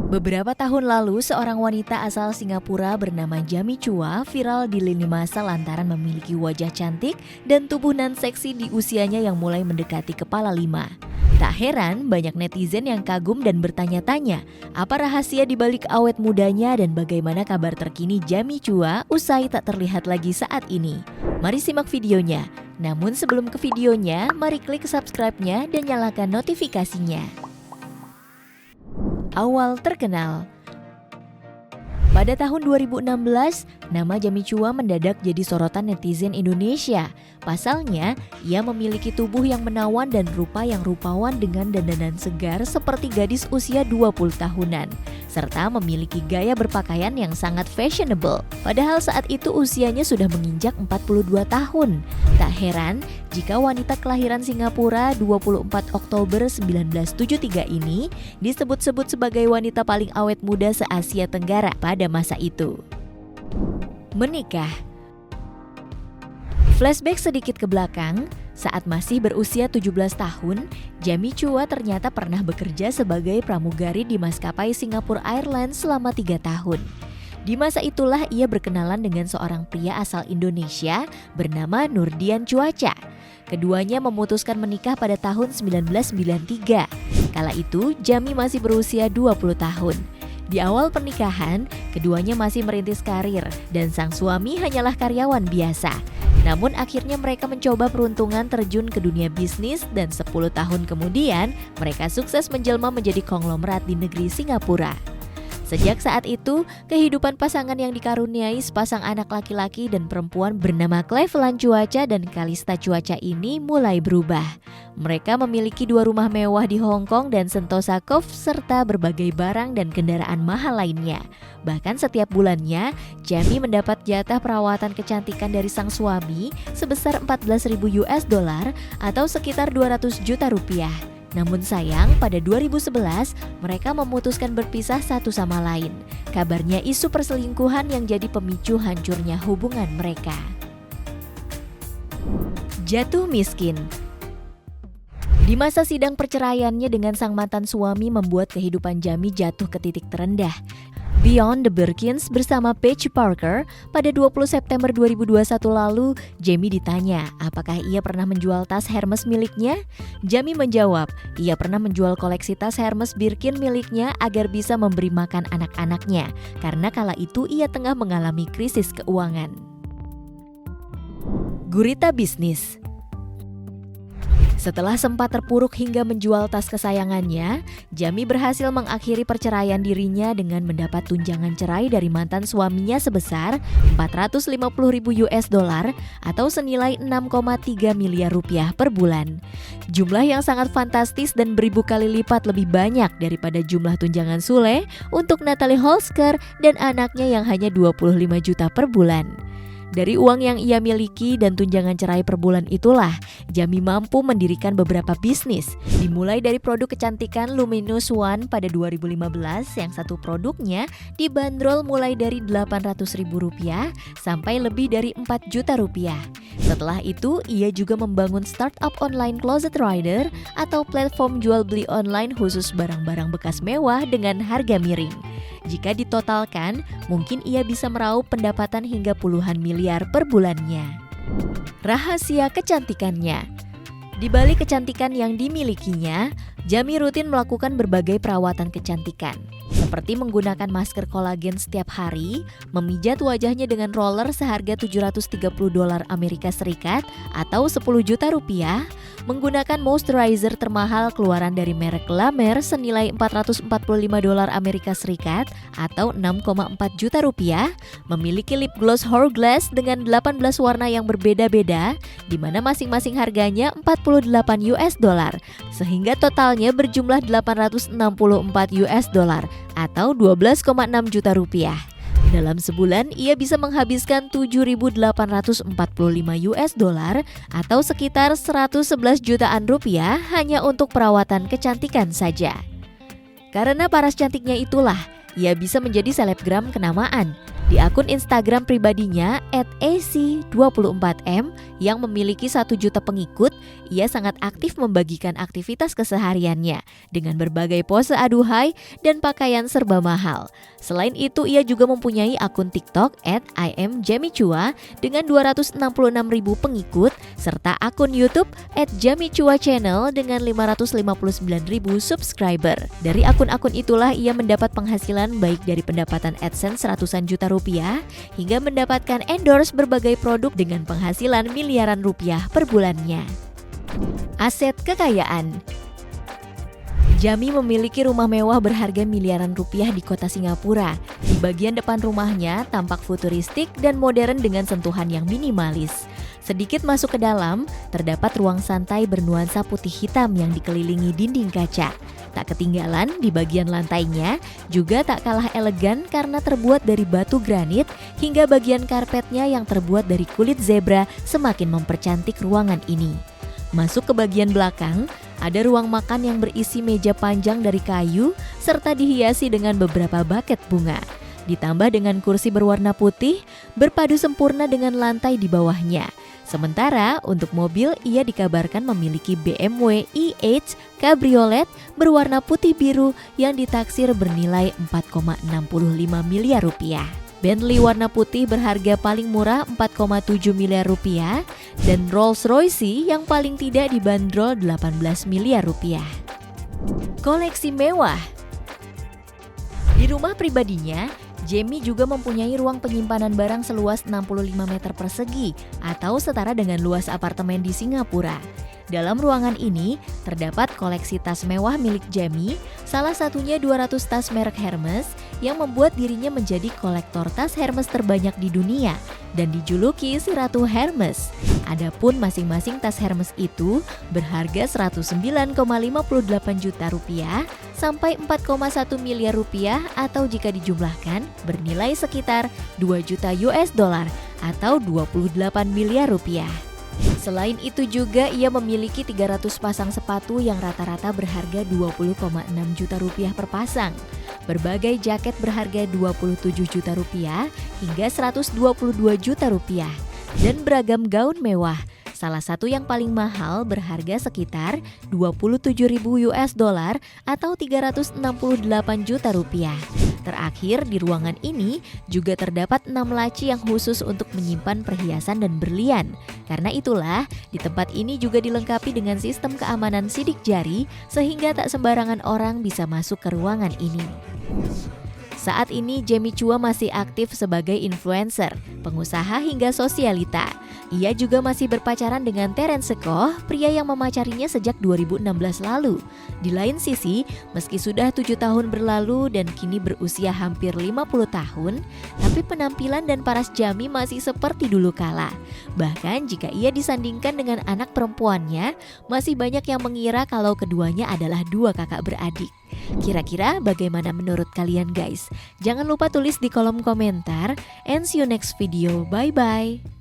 Beberapa tahun lalu, seorang wanita asal Singapura bernama Jamie Chua viral di lini masa lantaran memiliki wajah cantik dan tubuh nan seksi di usianya yang mulai mendekati kepala 5. Tak heran, banyak netizen yang kagum dan bertanya-tanya, apa rahasia di balik awet mudanya dan bagaimana kabar terkini Jamie Chua usai tak terlihat lagi saat ini. Mari simak videonya. Namun sebelum ke videonya, mari klik subscribe-nya dan nyalakan notifikasinya. Awal terkenal. Pada tahun 2016, nama Jamie Chua mendadak jadi sorotan netizen Indonesia. Pasalnya, ia memiliki tubuh yang menawan dan rupa yang rupawan dengan dandanan segar seperti gadis usia 20 tahunan, serta memiliki gaya berpakaian yang sangat fashionable. Padahal saat itu usianya sudah menginjak 42 tahun. Tak heran jika wanita kelahiran Singapura 24 Oktober 1973 ini disebut-sebut sebagai wanita paling awet muda se-Asia Tenggara pada masa itu. Menikah. Flashback sedikit ke belakang, saat masih berusia 17 tahun, Jamie Chua ternyata pernah bekerja sebagai pramugari di maskapai Singapore Airlines selama 3 tahun. Di masa itulah ia berkenalan dengan seorang pria asal Indonesia bernama Nurdian Cuaca. Keduanya memutuskan menikah pada tahun 1993. Kala itu, Jamie masih berusia 20 tahun. Di awal pernikahan, keduanya masih merintis karir dan sang suami hanyalah karyawan biasa. Namun akhirnya mereka mencoba peruntungan terjun ke dunia bisnis dan 10 tahun kemudian mereka sukses menjelma menjadi konglomerat di negeri Singapura. Sejak saat itu, kehidupan pasangan yang dikaruniai sepasang anak laki-laki dan perempuan bernama Cleveland Cuaca dan Kalista Cuaca ini mulai berubah. Mereka memiliki 2 rumah mewah di Hong Kong dan Sentosa Cove serta berbagai barang dan kendaraan mahal lainnya. Bahkan setiap bulannya, Jamie mendapat jatah perawatan kecantikan dari sang suami sebesar $14.000 atau sekitar 200 juta rupiah. Namun sayang, pada 2011 mereka memutuskan berpisah satu sama lain. Kabarnya isu perselingkuhan yang jadi pemicu hancurnya hubungan mereka. Jatuh miskin. Di masa sidang perceraiannya dengan sang mantan suami membuat kehidupan Jamie jatuh ke titik terendah. Beyond the Birkins bersama Paige Parker, pada 20 September 2021 lalu, Jamie ditanya apakah ia pernah menjual tas Hermes miliknya. Jamie menjawab, ia pernah menjual koleksi tas Hermes Birkin miliknya agar bisa memberi makan anak-anaknya, karena kala itu ia tengah mengalami krisis keuangan. Gurita bisnis. Setelah sempat terpuruk hingga menjual tas kesayangannya, Jamie berhasil mengakhiri perceraian dirinya dengan mendapat tunjangan cerai dari mantan suaminya sebesar $450.000 atau senilai 6,3 miliar rupiah per bulan. Jumlah yang sangat fantastis dan beribu kali lipat lebih banyak daripada jumlah tunjangan Sule untuk Natalie Holzker dan anaknya yang hanya 25 juta per bulan. Dari uang yang ia miliki dan tunjangan cerai per bulan itulah, Jamie mampu mendirikan beberapa bisnis. Dimulai dari produk kecantikan Luminous One pada 2015 yang satu produknya dibanderol mulai dari Rp800.000 sampai lebih dari Rp4 juta. Setelah itu, ia juga membangun startup online Closet Rider atau platform jual beli online khusus barang-barang bekas mewah dengan harga miring. Jika ditotalkan, mungkin ia bisa meraup pendapatan hingga puluhan miliar per bulannya. Rahasia kecantikannya. Di balik kecantikan yang dimilikinya, Jamie rutin melakukan berbagai perawatan kecantikan, seperti menggunakan masker kolagen setiap hari, memijat wajahnya dengan roller seharga $730 Amerika Serikat atau 10 juta rupiah, menggunakan moisturizer termahal keluaran dari merek La Mer senilai $445 Amerika Serikat atau 6,4 juta rupiah, memiliki lip gloss Hourglass dengan 18 warna yang berbeda-beda, di mana masing-masing harganya $48, sehingga totalnya berjumlah $864 atau 12,6 juta rupiah. Dalam sebulan, ia bisa menghabiskan $7.845 atau sekitar 111 jutaan rupiah hanya untuk perawatan kecantikan saja. Karena paras cantiknya itulah, ia bisa menjadi selebgram kenamaan. Di akun Instagram pribadinya @ac24m yang memiliki 1 juta pengikut, ia sangat aktif membagikan aktivitas kesehariannya dengan berbagai pose aduhai dan pakaian serba mahal. Selain itu, ia juga mempunyai akun TikTok @IamJamiChua dengan 266.000 pengikut serta akun YouTube @JamiChua Channel dengan 559.000 subscriber. Dari akun-akun itulah ia mendapat penghasilan baik dari pendapatan AdSense ratusan juta rupiah hingga mendapatkan endorse berbagai produk dengan penghasilan miliaran rupiah per bulannya. Aset kekayaan. Jami memiliki rumah mewah berharga miliaran rupiah di kota Singapura. Di bagian depan rumahnya tampak futuristik dan modern dengan sentuhan yang minimalis. Sedikit masuk ke dalam, terdapat ruang santai bernuansa putih hitam yang dikelilingi dinding kaca. Tak ketinggalan, di bagian lantainya juga tak kalah elegan karena terbuat dari batu granit hingga bagian karpetnya yang terbuat dari kulit zebra semakin mempercantik ruangan ini. Masuk ke bagian belakang, ada ruang makan yang berisi meja panjang dari kayu serta dihiasi dengan beberapa buket bunga. Ditambah dengan kursi berwarna putih, berpadu sempurna dengan lantai di bawahnya. Sementara untuk mobil, ia dikabarkan memiliki BMW E-H Cabriolet berwarna putih biru yang ditaksir bernilai 4,65 miliar rupiah. Bentley warna putih berharga paling murah 4,7 miliar rupiah dan Rolls-Royce yang paling tidak dibanderol 18 miliar rupiah. Koleksi mewah. Di rumah pribadinya, Jami juga mempunyai ruang penyimpanan barang seluas 65 meter persegi atau setara dengan luas apartemen di Singapura. Dalam ruangan ini terdapat koleksi tas mewah milik Jami, salah satunya 200 tas merek Hermes yang membuat dirinya menjadi kolektor tas Hermes terbanyak di dunia dan dijuluki si Ratu Hermes. Adapun masing-masing tas Hermes itu berharga 109,58 juta rupiah sampai 4,1 miliar rupiah atau jika dijumlahkan bernilai sekitar 2 juta US dollar atau 28 miliar rupiah. Selain itu juga ia memiliki 300 pasang sepatu yang rata-rata berharga 20,6 juta rupiah per pasang. Berbagai jaket berharga 27 juta rupiah hingga 122 juta rupiah. Dan beragam gaun mewah. Salah satu yang paling mahal berharga sekitar 27.000 US dollar atau 368 juta rupiah. Terakhir di ruangan ini juga terdapat 6 laci yang khusus untuk menyimpan perhiasan dan berlian. Karena itulah di tempat ini juga dilengkapi dengan sistem keamanan sidik jari sehingga tak sembarangan orang bisa masuk ke ruangan ini. Saat ini Jami Chua masih aktif sebagai influencer, pengusaha hingga sosialita. Ia juga masih berpacaran dengan Terence Koh, pria yang memacarinya sejak 2016 lalu. Di lain sisi, meski sudah 7 tahun berlalu dan kini berusia hampir 50 tahun, tapi penampilan dan paras Jami masih seperti dulu kala. Bahkan jika ia disandingkan dengan anak perempuannya, masih banyak yang mengira kalau keduanya adalah 2 kakak beradik. Kira-kira bagaimana menurut kalian guys? Jangan lupa tulis di kolom komentar and see you next video. Bye bye.